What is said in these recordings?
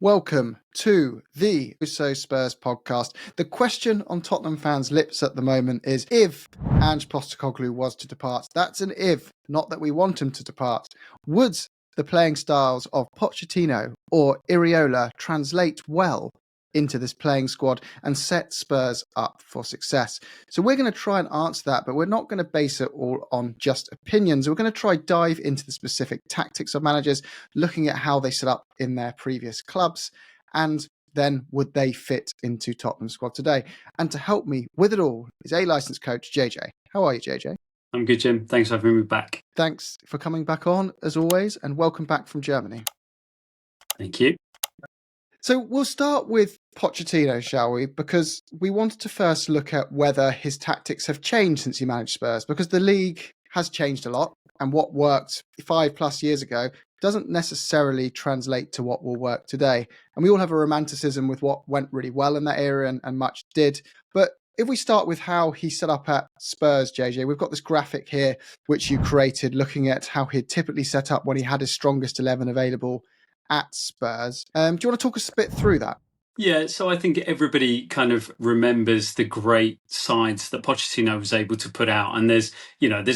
Welcome to the So Spurs podcast. The question on Tottenham fans' lips at the moment is if Ange Postecoglou was to depart. That's an if, not that we want him to depart. Would the playing styles of Pochettino or Iraola translate well into this playing squad and set Spurs up for success? So we're going to try and answer that, but we're not going to base it all on just opinions. We're going to try dive into the specific tactics of managers, looking at how they set up in their previous clubs, and then would they fit into Tottenham's squad today? And to help me with it all is a licensed coach, JJ. How are you, JJ? I'm good, Jim. Thanks for having me back. Thanks for coming back on, as always, and welcome back from Germany. Thank you. So we'll start with Pochettino, shall we? Because we wanted to first look at whether his tactics have changed since he managed Spurs, because the league has changed a lot, and what worked 5+ years ago doesn't necessarily translate to what will work today. And we all have a romanticism with what went really well in that era, and much did. But if we start with how he set up at Spurs, JJ, we've got this graphic here, which you created, looking at how he'd typically set up when he had his strongest 11 available at Spurs. Do you want to talk us a bit through that? Yeah, so I think everybody kind of remembers the great sides that Pochettino was able to put out. And there's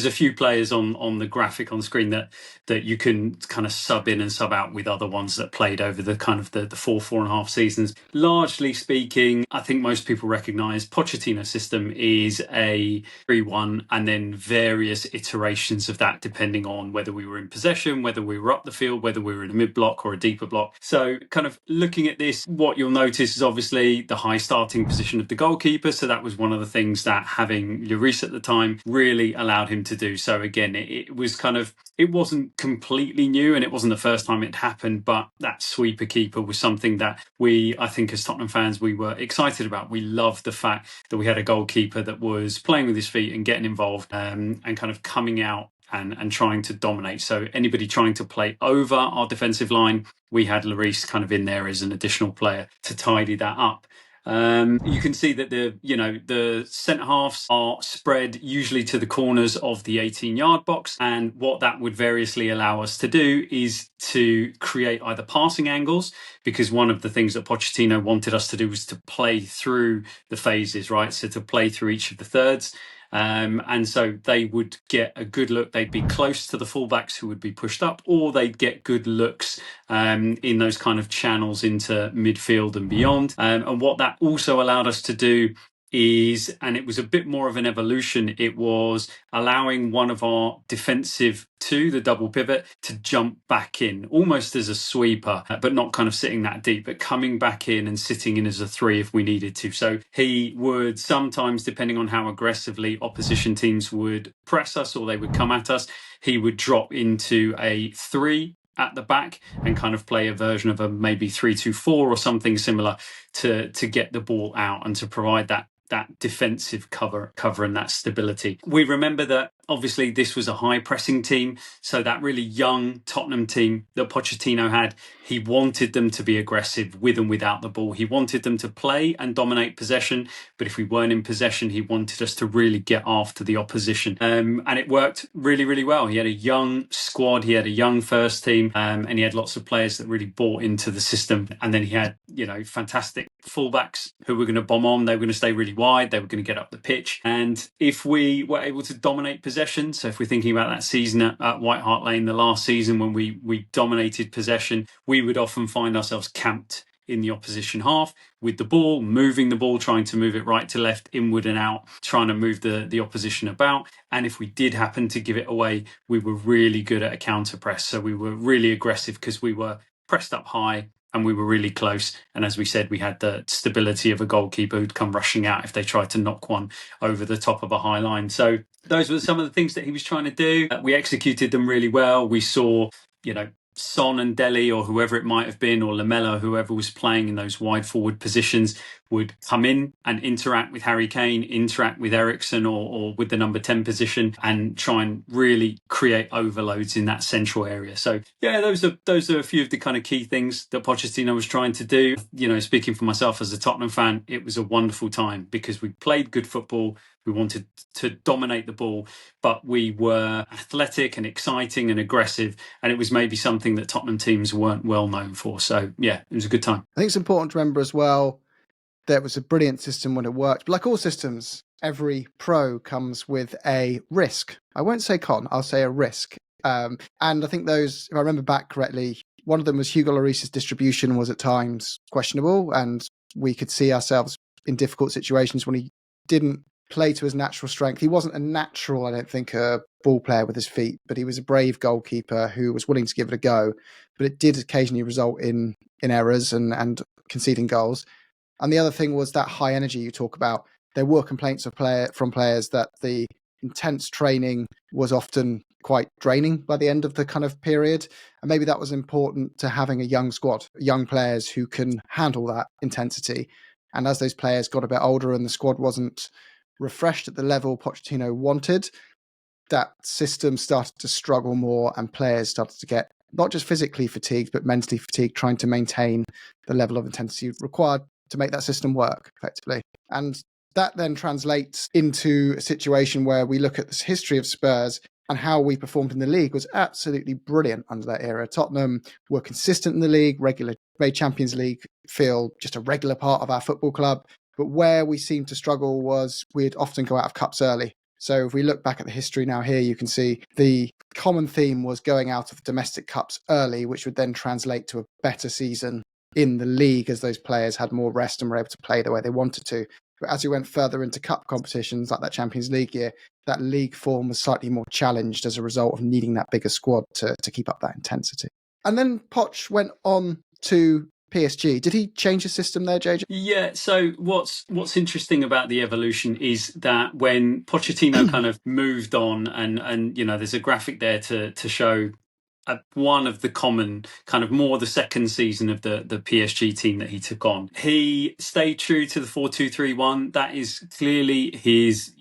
a few players on the graphic on screen that you can kind of sub in and sub out with other ones that played over the kind of the 4.5 seasons. Largely speaking, I think most people recognise Pochettino's system is a 3-1 and then various iterations of that depending on whether we were in possession, whether we were up the field, whether we were in a mid-block or a deeper block. So kind of looking at this, what you'll notice is obviously the high starting position of the goalkeeper. So that was one of the things that having Lloris at the time really allowed him to do. So again, it wasn't completely new and it wasn't the first time it happened, but that sweeper keeper was something that I think as Tottenham fans, we were excited about. We loved the fact that we had a goalkeeper that was playing with his feet and getting involved and kind of coming out and trying to dominate. So anybody trying to play over our defensive line, we had Lloris kind of in there as an additional player to tidy that up. You can see that the centre halves are spread usually to the corners of the 18-yard box, and what that would variously allow us to do is to create either passing angles, because one of the things that Pochettino wanted us to do was to play through the phases, right? So to play through each of the thirds. And so they would get a good look. They'd be close to the fullbacks who would be pushed up, or they'd get good looks in those kind of channels into midfield and beyond. And what that also allowed us to do is, and it was a bit more of an evolution, it was allowing one of our defensive two, the double pivot, to jump back in almost as a sweeper, but not kind of sitting that deep, but coming back in and sitting in as a 3 if we needed to. So he would sometimes, depending on how aggressively opposition teams would press us or they would come at us, he would drop into a 3 at the back and kind of play a version of a maybe 3-2-4 or something similar to get the ball out and to provide that defensive cover and that stability. We remember that obviously this was a high pressing team, so that really young Tottenham team that Pochettino had, he wanted them to be aggressive with and without the ball. He wanted them to play and dominate possession, but if we weren't in possession, he wanted us to really get after the opposition. And it worked really, really well. He had a young squad, he had a young first team, and he had lots of players that really bought into the system. And then he had, fantastic fullbacks who were going to bomb on. They were going to stay really wide. They were going to get up the pitch. And if we were able to dominate possession, so if we're thinking about that season at White Hart Lane, the last season when we dominated possession, we would often find ourselves camped in the opposition half with the ball, moving the ball, trying to move it right to left, inward and out, trying to move the opposition about. And if we did happen to give it away, we were really good at a counter press. So we were really aggressive because we were pressed up high and we were really close. And as we said, we had the stability of a goalkeeper who'd come rushing out if they tried to knock one over the top of a high line. So those were some of the things that he was trying to do. We executed them really well. We saw, Son and Dele or whoever it might have been, or Lamella, whoever was playing in those wide forward positions, would come in and interact with Harry Kane, interact with Eriksen or with the number 10 position, and try and really create overloads in that central area. So yeah, those are a few of the kind of key things that Pochettino was trying to do. Speaking for myself as a Tottenham fan, it was a wonderful time because we played good football. We wanted to dominate the ball, but we were athletic and exciting and aggressive, and it was maybe something that Tottenham teams weren't well known for. So yeah, it was a good time. I think it's important to remember as well that it was a brilliant system when it worked. But like all systems, every pro comes with a risk. I won't say con, I'll say a risk. And I think those, if I remember back correctly, one of them was Hugo Lloris's distribution was at times questionable, and we could see ourselves in difficult situations when he didn't play to his natural strength. He wasn't a natural, I don't think, a ball player with his feet, but he was a brave goalkeeper who was willing to give it a go. But it did occasionally result in errors and conceding goals. And the other thing was that high energy you talk about. There were complaints from players that the intense training was often quite draining by the end of the kind of period. And maybe that was important to having a young squad, young players who can handle that intensity. And as those players got a bit older and the squad wasn't refreshed at the level Pochettino wanted, that system started to struggle more and players started to get not just physically fatigued, but mentally fatigued, trying to maintain the level of intensity required to make that system work effectively. And that then translates into a situation where we look at this history of Spurs and how we performed in the league was absolutely brilliant under that era. Tottenham were consistent in the league, made Champions League feel just a regular part of our football club. But where we seemed to struggle was we'd often go out of cups early. So if we look back at the history now here, you can see the common theme was going out of domestic cups early, which would then translate to a better season in the league as those players had more rest and were able to play the way they wanted to. But as we went further into cup competitions like that Champions League year, that league form was slightly more challenged as a result of needing that bigger squad to keep up that intensity. And then Poch went on to PSG. Did he change the system there, JJ? Yeah, so what's interesting about the evolution is that when Pochettino kind of moved on and there's a graphic there to show one of the common kind of more the second season of the PSG team that he took on. He stayed true to the 4-2-3-1. That is clearly his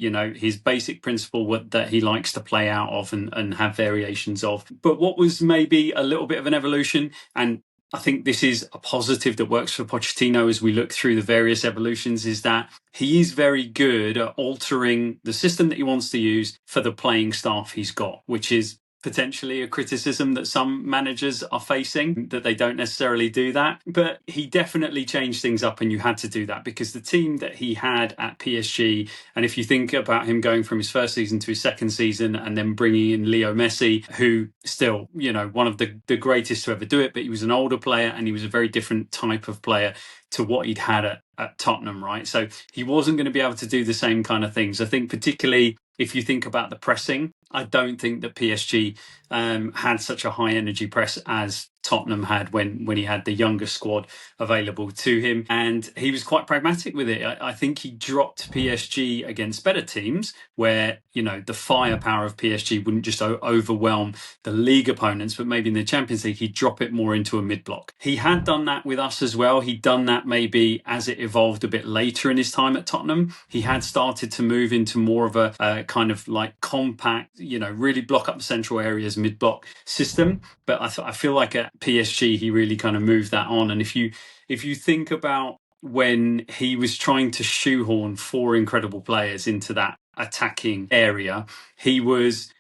basic principle that he likes to play out of and have variations of. But what was maybe a little bit of an evolution, and I think this is a positive that works for Pochettino as we look through the various evolutions, is that he is very good at altering the system that he wants to use for the playing staff he's got, which is potentially a criticism that some managers are facing, that they don't necessarily do that. But he definitely changed things up, and you had to do that because the team that he had at PSG, and if you think about him going from his first season to his second season and then bringing in Leo Messi, who still, one of the greatest to ever do it, but he was an older player and he was a very different type of player to what he'd had at Tottenham, right? So he wasn't going to be able to do the same kind of things. I think particularly if you think about the pressing, I don't think that PSG had such a high energy press as Tottenham had when he had the younger squad available to him. And he was quite pragmatic with it. I think he dropped PSG against better teams where, the firepower of PSG wouldn't just overwhelm the league opponents, but maybe in the Champions League, he'd drop it more into a mid-block. He had done that with us as well. He'd done that maybe as it evolved a bit later in his time at Tottenham. He had started to move into more of a kind of like compact, really block up the central areas, mid-block system. But I feel like at PSG, he really kind of moved that on. And if you think about when he was trying to shoehorn four incredible players into that attacking area, he was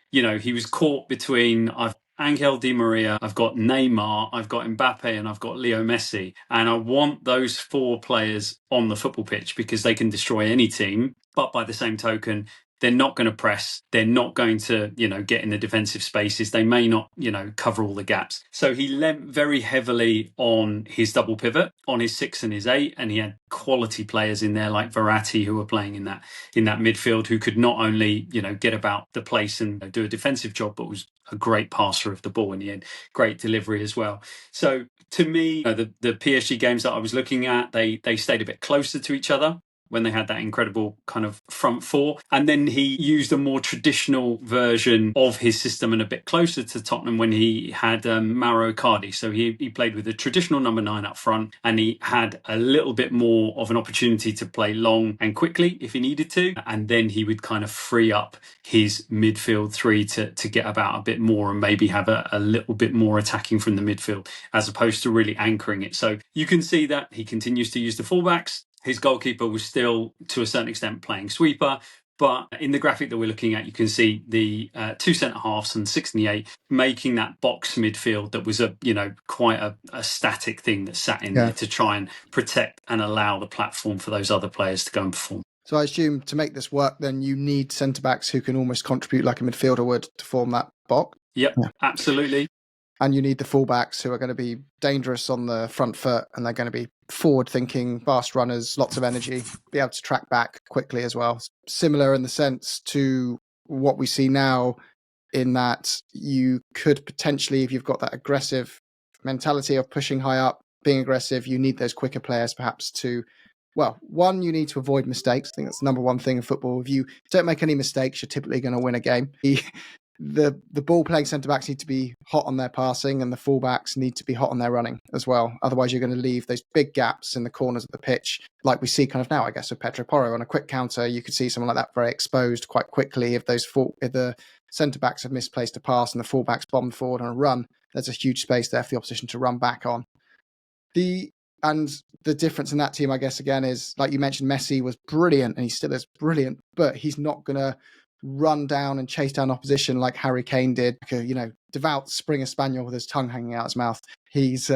caught between I've Angel Di Maria, I've got Neymar, I've got Mbappe, and I've got Leo Messi. And I want those four players on the football pitch because they can destroy any team. But by the same token, they're not going to press. They're not going to, get in the defensive spaces. They may not, cover all the gaps. So he lent very heavily on his double pivot, on his 6 and his 8, and he had quality players in there like Verratti who were playing in that midfield who could not only, get about the place and do a defensive job, but was a great passer of the ball in the end, great delivery as well. So to me, the PSG games that I was looking at, they stayed a bit closer to each other. when they had that incredible kind of front four. And then he used a more traditional version of his system and a bit closer to Tottenham when he had Mauro Icardi. So he played with a traditional number 9 up front, and he had a little bit more of an opportunity to play long and quickly if he needed to. And then he would kind of free up his midfield three to get about a bit more and maybe have a little bit more attacking from the midfield as opposed to really anchoring it. So you can see that he continues to use the fullbacks. His goalkeeper was still, to a certain extent, playing sweeper. But in the graphic that we're looking at, you can see the 2 centre halves and 6 and the 8 making that box midfield that was quite a static thing that sat in there to try and protect and allow the platform for those other players to go and perform. So I assume to make this work, then you need centre-backs who can almost contribute like a midfielder would to form that box. Yep, absolutely. And you need the fullbacks who are going to be dangerous on the front foot, and they're going to be forward-thinking, fast runners, lots of energy, be able to track back quickly as well. Similar in the sense to what we see now, in that you could potentially, if you've got that aggressive mentality of pushing high up, being aggressive, you need those quicker players perhaps to, well, one, you need to avoid mistakes. I think that's the number one thing in football. If you don't make any mistakes, you're typically going to win a game. The ball playing centre backs need to be hot on their passing, and the full backs need to be hot on their running as well. Otherwise, you're going to leave those big gaps in the corners of the pitch, like we see kind of now, I guess, with Pedro Porro. On a quick counter, you could see someone like that very exposed quite quickly. If the centre backs have misplaced a pass and the full backs bombed forward on a run, there's a huge space there for the opposition to run back on. And the difference in that team, I guess, again, is like you mentioned, Messi was brilliant and he still is brilliant, but he's not going to run down and chase down opposition like Harry Kane did, devout Springer Spaniel with his tongue hanging out his mouth. He's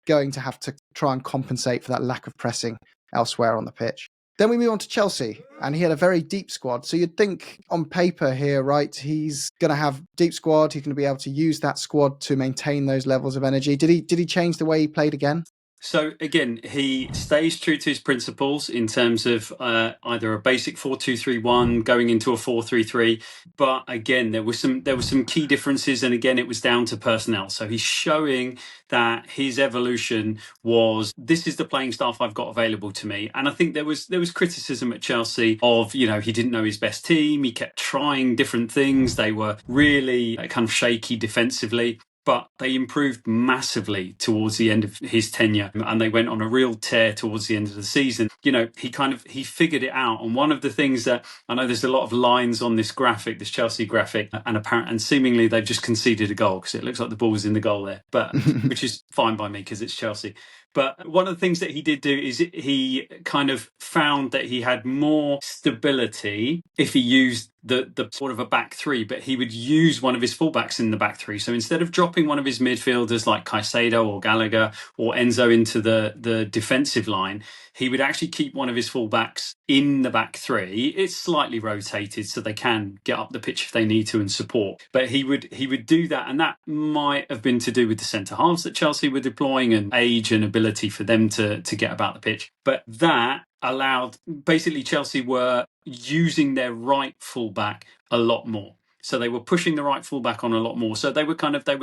going to have to try and compensate for that lack of pressing elsewhere on the pitch. Then we move on to Chelsea, and he had a very deep squad. So you'd think on paper here, right, he's going to have deep squad. He's going to be able to use that squad to maintain those levels of energy. Did he change the way he played again? So again, he stays true to his principles in terms of either a basic 4-2-3-1 going into a 4-3-3. But again, there were some key differences, and again, it was down to personnel. So he's showing that his evolution was, this is the playing staff I've got available to me. And I think there was criticism at Chelsea of, he didn't know his best team. He kept trying different things. They were really kind of shaky defensively. But they improved massively towards the end of his tenure, and they went on a real tear towards the end of the season. He figured it out. And one of the things that I know, there's a lot of lines on this graphic, this Chelsea graphic, and seemingly they've just conceded a goal because it looks like the ball's in the goal there, but which is fine by me because it's Chelsea. But one of the things that he did do is he kind of found that he had more stability if he used the sort of a back three, but he would use one of his fullbacks in the back three. So instead of dropping one of his midfielders like Caicedo or Gallagher or Enzo into the defensive line, he would actually keep one of his fullbacks in the back three. It's slightly rotated so they can get up the pitch if they need to and support. But he would do that, and that might have been to do with the centre halves that Chelsea were deploying and age and ability for them to get about the pitch. But that allowed, basically Chelsea were using their right fullback a lot more. So they were pushing the right fullback on a lot more. So they were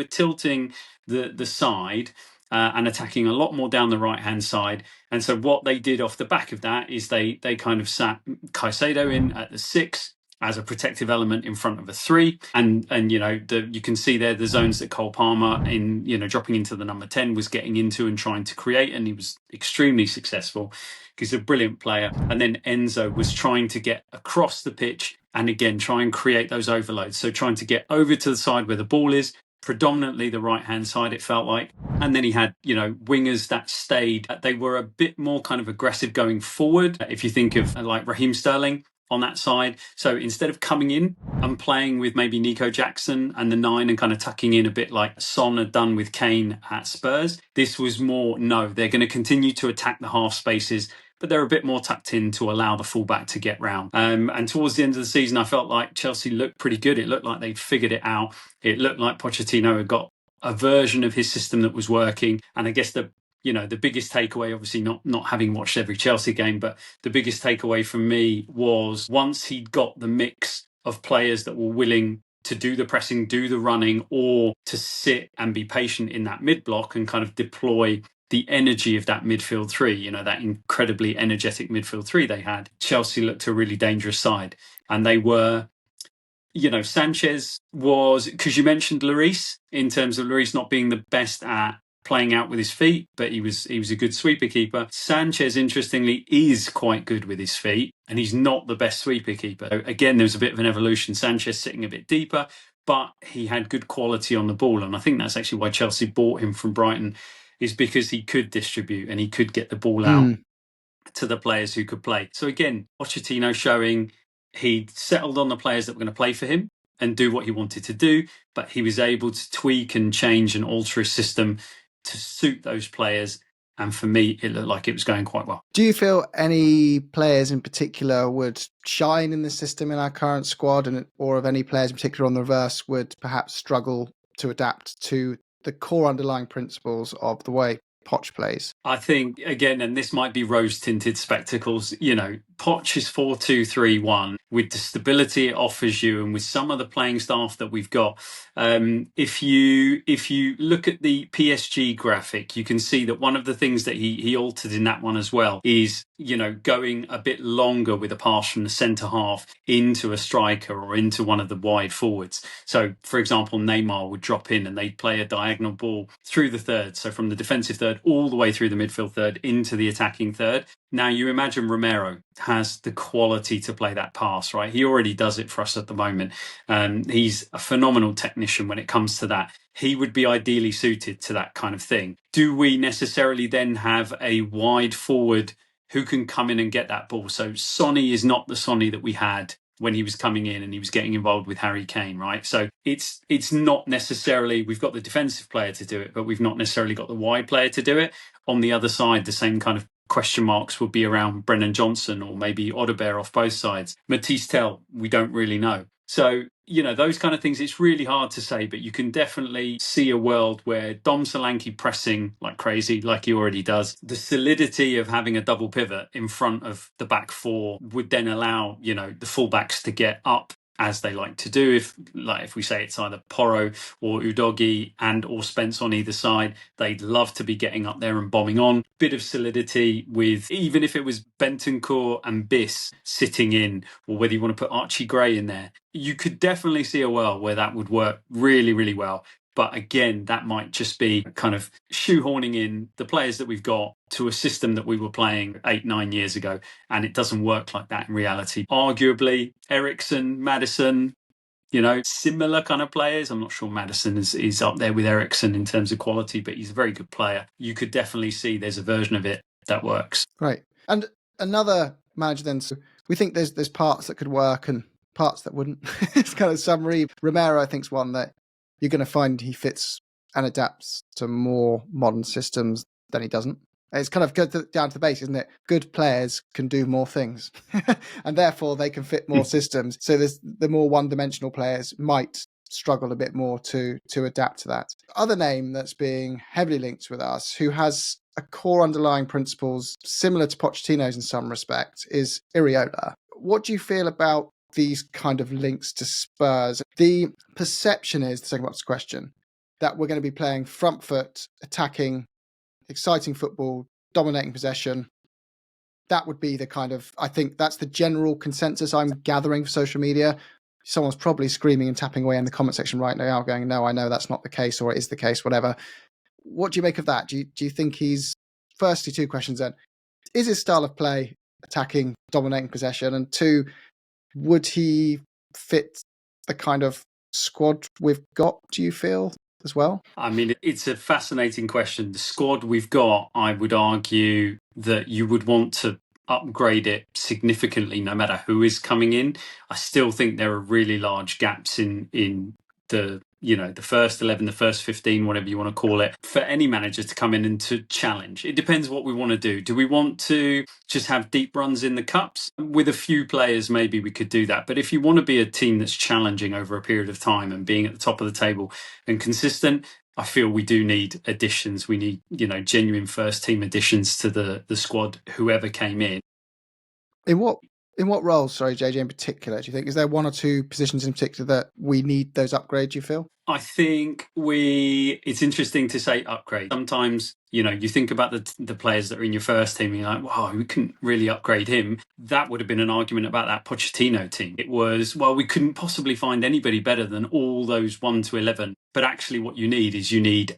tilting the side and attacking a lot more down the right-hand side. And so what they did off the back of that is they kind of sat Caicedo in at the 6 as a protective element in front of a 3. And you can see there the zones that Cole Palmer in, dropping into the number 10 was getting into and trying to create. And he was extremely successful because he's a brilliant player. And then Enzo was trying to get across the pitch and again, try and create those overloads. So trying to get over to the side where the ball is, predominantly the right-hand side, it felt like. And then he had, wingers that stayed. They were a bit more kind of aggressive going forward. If you think of like Raheem Sterling on that side. So instead of coming in and playing with maybe Nico Jackson and the 9 and kind of tucking in a bit like Son had done with Kane at Spurs, this was more, no, they're going to continue to attack the half spaces, but they're a bit more tucked in to allow the fullback to get round. And towards the end of the season, I felt like Chelsea looked pretty good. It looked like they'd figured it out. It looked like Pochettino had got a version of his system that was working. And I guess the biggest takeaway, obviously not having watched every Chelsea game, but the biggest takeaway from me was once he'd got the mix of players that were willing to do the pressing, do the running, or to sit and be patient in that mid block and kind of deploy the energy of that midfield three, that incredibly energetic midfield three they had, Chelsea looked a really dangerous side. And they were, Sanchez was, because you mentioned Lloris, in terms of Lloris not being the best at playing out with his feet, but he was a good sweeper keeper. Sanchez, interestingly, is quite good with his feet, and he's not the best sweeper keeper. So again, there was a bit of an evolution. Sanchez sitting a bit deeper, but he had good quality on the ball, and I think that's actually why Chelsea bought him from Brighton, is because he could distribute and he could get the ball out to the players who could play. So again, Pochettino showing he settled on the players that were going to play for him and do what he wanted to do, but he was able to tweak and change and alter his system to suit those players. And for me, it looked like it was going quite well. Do you feel any players in particular would shine in the system in our current squad, or of any players in particular on the reverse would perhaps struggle to adapt to the core underlying principles of the way Poch plays? I think, again, and this might be rose-tinted spectacles, Poch is 4-2-3-1 with the stability it offers you and with some of the playing staff that we've got. If you look at the PSG graphic, you can see that one of the things that he altered in that one as well is, going a bit longer with a pass from the centre half into a striker or into one of the wide forwards. So, for example, Neymar would drop in and they'd play a diagonal ball through the third. So from the defensive third all the way through the midfield third into the attacking third. Now you imagine Romero has the quality to play that pass, right? He already does it for us at the moment. He's a phenomenal technician when it comes to that. He would be ideally suited to that kind of thing. Do we necessarily then have a wide forward who can come in and get that ball? So Sonny is not the Sonny that we had when he was coming in and he was getting involved with Harry Kane, right? So it's not necessarily, we've got the defensive player to do it, but we've not necessarily got the wide player to do it. On the other side, the same kind of question marks would be around Brennan Johnson or maybe Odebear off both sides. Matisse Tell, we don't really know. So, those kind of things, it's really hard to say, but you can definitely see a world where Dom Solanke pressing like crazy, like he already does. The solidity of having a double pivot in front of the back four would then allow, the fullbacks to get up as they like to do. If we say it's either Porro or Udogi and or Spence on either side, they'd love to be getting up there and bombing on. Bit of solidity with, even if it was Bentancur and Biss sitting in, or whether you want to put Archie Gray in there, you could definitely see a world where that would work really, really well. But again, that might just be kind of shoehorning in the players that we've got to a system that we were playing 8-9 years ago. And it doesn't work like that in reality. Arguably, Eriksen, Maddison, similar kind of players. I'm not sure Maddison is up there with Eriksen in terms of quality, but he's a very good player. You could definitely see there's a version of it that works. Right. And another manager then, so we think there's parts that could work and parts that wouldn't. It's kind of summary. Romero, I think, is one that you're going to find he fits and adapts to more modern systems than he doesn't. It's kind of down to the base, isn't it? Good players can do more things and therefore they can fit more systems. So the more one-dimensional players might struggle a bit more to adapt to that. Other name that's being heavily linked with us, who has a core underlying principles similar to Pochettino's in some respect, is Iraola. What do you feel about these kind of links to Spurs? The perception is, the second part of the question, that we're going to be playing front foot, attacking, exciting football, dominating possession. That would be the kind of, I think that's the general consensus I'm gathering for social media. Someone's probably screaming and tapping away in the comment section right now going, no, I know that's not the case, or it is the case, whatever. What do you make of that? Do you think he's, firstly, two questions then, is his style of play attacking, dominating possession? And two, would he fit the kind of squad we've got, do you feel, as well? I mean, it's a fascinating question. The squad we've got, I would argue that you would want to upgrade it significantly no matter who is coming in. I still think there are really large gaps in the the first 11, the first 15, whatever you want to call it, for any manager to come in and to challenge. It depends what we want to do. Do we want to just have deep runs in the cups? With a few players, maybe we could do that. But if you want to be a team that's challenging over a period of time and being at the top of the table and consistent, I feel we do need additions. We need, genuine first team additions to the squad, whoever came in. In what roles, sorry, JJ, in particular, do you think? Is there one or two positions in particular that we need those upgrades, you feel? I think it's interesting to say upgrade. Sometimes, You think about the players that are in your first team, and you're like, wow, we couldn't really upgrade him. That would have been an argument about that Pochettino team. It was, well, we couldn't possibly find anybody better than all those 1 to 11. But actually what you need is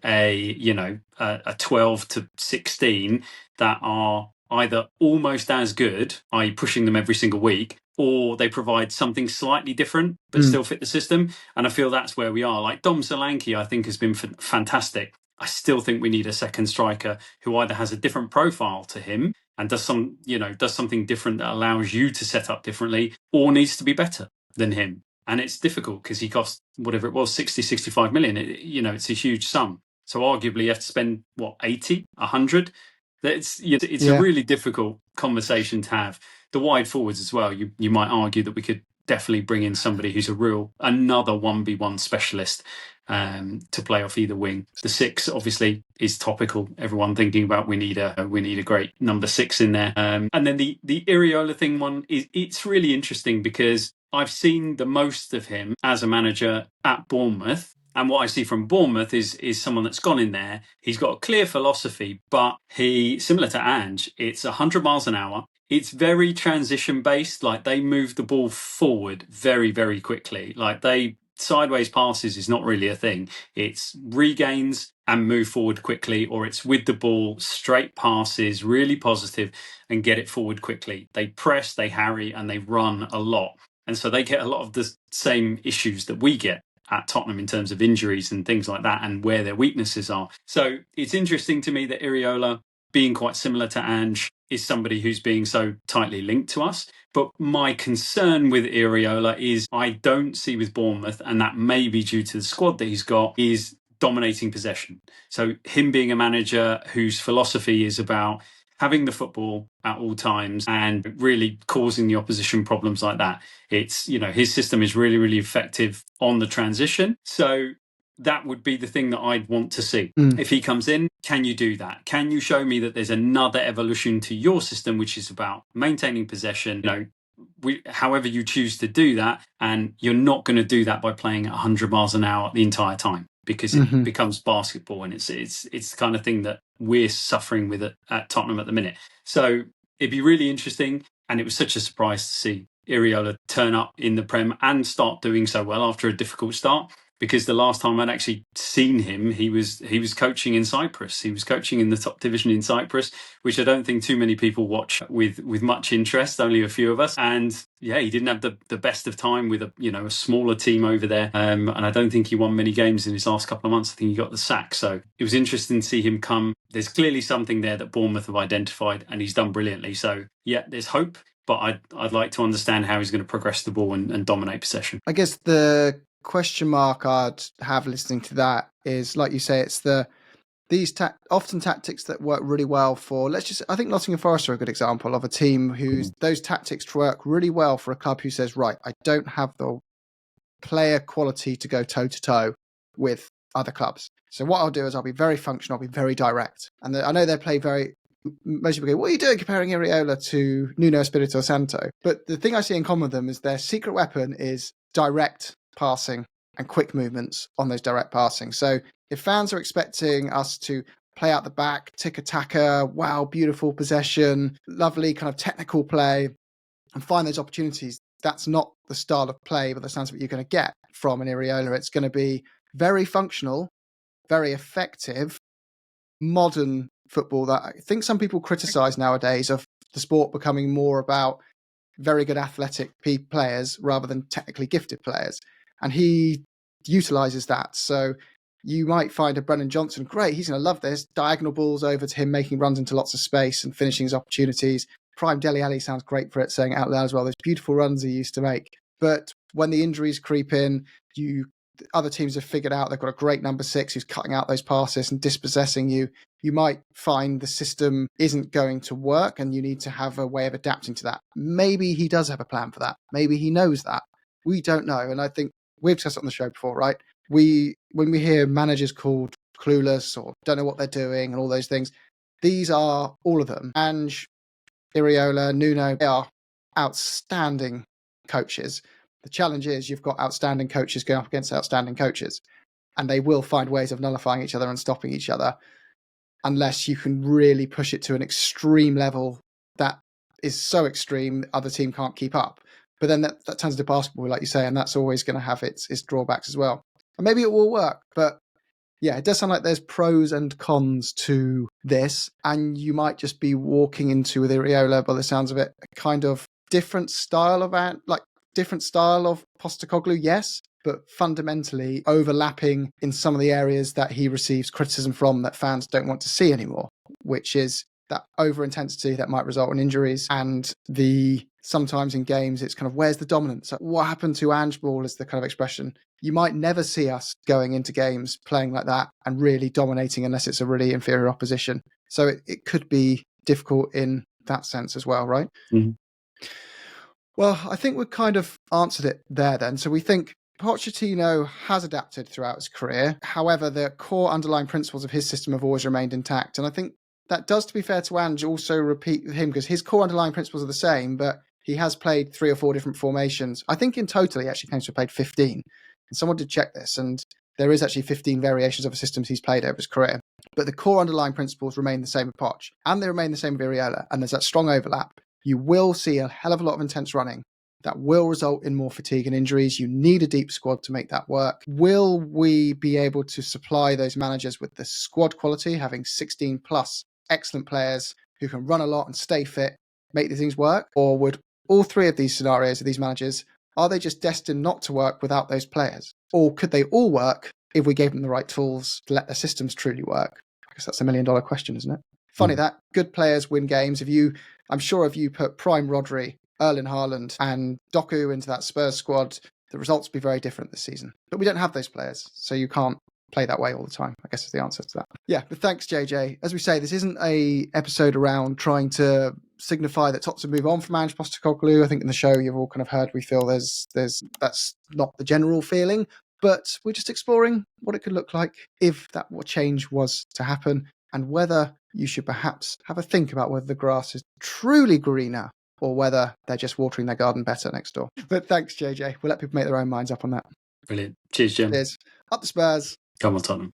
a 12 to 16 that are either almost as good, i.e. pushing them every single week, or they provide something slightly different but still fit the system. And I feel that's where we are. Like Dom Solanke, I think, has been fantastic. I still think we need a second striker who either has a different profile to him and does something different that allows you to set up differently, or needs to be better than him. And it's difficult because he cost whatever it was, 60, 65 million. It's a huge sum. So arguably you have to spend 80, 100. It's a really difficult conversation to have. The wide forwards as well. You might argue that we could definitely bring in somebody who's another 1v1 specialist to play off either wing. The 6 obviously is topical. Everyone thinking about we need a great number 6 in there. And then the Iraola thing it's really interesting because I've seen the most of him as a manager at Bournemouth. And what I see from Bournemouth is someone that's gone in there. He's got a clear philosophy, but similar to Ange, it's 100 miles an hour. It's very transition based. Like they move the ball forward very, very quickly. Like sideways passes is not really a thing. It's regains and move forward quickly, or it's with the ball, straight passes, really positive, and get it forward quickly. They press, they harry, and they run a lot. And so they get a lot of the same issues that we get at Tottenham in terms of injuries and things like that, and where their weaknesses are. So it's interesting to me that Iraola, being quite similar to Ange, is somebody who's being so tightly linked to us. But my concern with Iraola is I don't see with Bournemouth, and that may be due to the squad that he's got, is dominating possession. So him being a manager whose philosophy is about having the football at all times and really causing the opposition problems like that. It's, his system is really, really effective on the transition. So that would be the thing that I'd want to see. If he comes in, can you do that? Can you show me that there's another evolution to your system, which is about maintaining possession, however you choose to do that, and you're not going to do that by playing at 100 miles an hour the entire time, because it becomes basketball, and it's the kind of thing that we're suffering with at Tottenham at the minute. So it'd be really interesting, and it was such a surprise to see Iraola turn up in the Prem and start doing so well after a difficult start. Because the last time I'd actually seen him, he was coaching in Cyprus. He was coaching in the top division in Cyprus, which I don't think too many people watch with much interest, only a few of us. And yeah, he didn't have the best of time with a smaller team over there. And I don't think he won many games in his last couple of months. I think he got the sack. So it was interesting to see him come. There's clearly something there that Bournemouth have identified, and he's done brilliantly. So yeah, there's hope, but I'd like to understand how he's going to progress the ball and dominate possession. I guess the question mark I'd have listening to that is, like you say, it's these often tactics that work really well for, I think Nottingham Forest are a good example of a team whose those tactics work really well for a club who says, right, I don't have the player quality to go toe to toe with other clubs. So what I'll do is I'll be very functional, I'll be very direct. And I know they play most people go, what are you doing comparing Iraola to Nuno Espirito Santo? But the thing I see in common with them is their secret weapon is direct passing and quick movements on those direct passing. So if fans are expecting us to play out the back, tiki-taka, wow, beautiful possession, lovely kind of technical play, and find those opportunities, that's not the style of play, but the sounds of what you're going to get from an Iraola. It's going to be very functional, very effective, modern football that I think some people criticize nowadays, of the sport becoming more about very good athletic players rather than technically gifted players. And he utilizes that. So you might find a Brennan Johnson, great, he's going to love this. Diagonal balls over to him, making runs into lots of space and finishing his opportunities. Prime Dele Alli sounds great for it, saying it out loud as well. Those beautiful runs he used to make. But when the injuries creep in, other teams have figured out they've got a great number 6 who's cutting out those passes and dispossessing you. You might find the system isn't going to work and you need to have a way of adapting to that. Maybe he does have a plan for that. Maybe he knows that. We don't know. And I think we've discussed it on the show before, right? When we hear managers called clueless or don't know what they're doing and all those things, these are all of them. Ange, Iraola, Nuno, they are outstanding coaches. The challenge is you've got outstanding coaches going up against outstanding coaches, and they will find ways of nullifying each other and stopping each other. unless you can really push it to an extreme level that is so extreme other team can't keep up. But then that turns into basketball, like you say, and that's always going to have its drawbacks as well. And maybe it will work, but yeah, it does sound like there's pros and cons to this, and you might just be walking into, with Iraola, by the sounds of it, a kind of different style of Postecoglou, yes, but fundamentally overlapping in some of the areas that he receives criticism from that fans don't want to see anymore, which is that over-intensity that might result in injuries, and sometimes in games it's kind of, where's the dominance? So what happened to Ange ball is the kind of expression. You might never see us going into games playing like that and really dominating unless it's a really inferior opposition. So it could be difficult in that sense as well, right? Mm-hmm. Well, I think we've kind of answered it there then. So we think Pochettino has adapted throughout his career. However, the core underlying principles of his system have always remained intact. And I think that does, to be fair to Ange, also repeat him, because his core underlying principles are the same, but he has played 3 or 4 different formations. I think in total he actually claims to have played 15. And someone did check this, and there is actually 15 variations of the systems he's played over his career. But the core underlying principles remain the same with Poch, and they remain the same with Irola, and there's that strong overlap. You will see a hell of a lot of intense running that will result in more fatigue and injuries. You need a deep squad to make that work. Will we be able to supply those managers with the squad quality, having 16 plus excellent players who can run a lot and stay fit, make these things work? Or would all 3 of these scenarios of these managers, are they just destined not to work without those players? Or could they all work if we gave them the right tools to let their systems truly work? I guess that's $1 million question, isn't it? Funny that good players win games. I'm sure if you put prime Rodri, Erling Haaland and Doku into that Spurs squad, the results would be very different this season. But we don't have those players, so you can't play that way all the time, I guess is the answer to that. Yeah, but thanks, JJ. As we say, this isn't a episode around trying to signify that Tottenham move on from Ange Postecoglou. I think in the show you've all kind of heard we feel there's that's not the general feeling, but we're just exploring what it could look like if that change was to happen, and whether you should perhaps have a think about whether the grass is truly greener or whether they're just watering their garden better next door. But thanks, JJ. We'll let people make their own minds up on that. Brilliant. Cheers, Jim. Cheers. Up the Spurs. Come on, Tottenham.